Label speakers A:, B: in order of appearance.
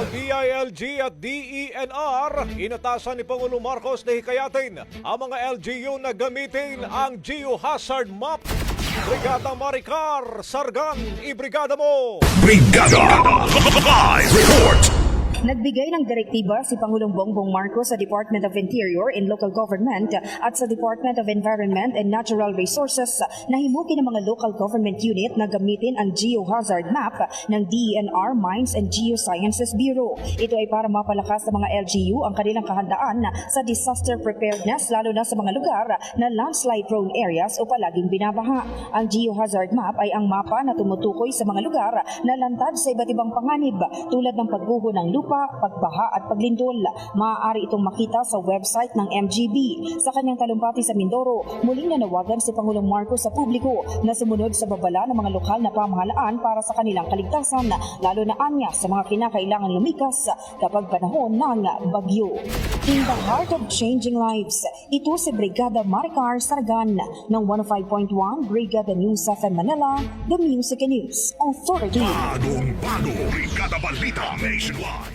A: Ang DILG at DENR, inatasan ni Pangulong Marcos na hikayatin ang mga LGU na gamitin ang geohazard map. Brigada Maricar Sargan, ibrigada mo!
B: Brigada Live Report.
C: Nagbigay ng direktiba si Pangulong Bongbong Marcos sa Department of Interior and Local Government at sa Department of Environment and Natural Resources na himukin ng mga local government unit na gamitin ang geohazard map ng DENR Mines and Geosciences Bureau. Ito ay para mapalakas sa mga LGU ang kanilang kahandaan sa disaster preparedness lalo na sa mga lugar na landslide prone areas o palaging binabaha. Ang geohazard map ay ang mapa na tumutukoy sa mga lugar na lantad sa iba't ibang panganib tulad ng pagguho ng lupa, pagbaha at paglindol. Maaari itong makita sa website ng MGB. Sa kanyang talumpati sa Mindoro, muling nanawagan si Pangulong Marcos sa publiko na sumunod sa babala ng mga lokal na pamahalaan para sa kanilang kaligtasan, lalo na anya sa mga kinakailangan lumikas kapag panahon ng bagyo. In the heart of changing lives, ito si Brigada Maricar Sargan ng 105.1 Brigada News FM Manila, The Music and News Authority.
B: Bagong Brigada Balita Nationwide.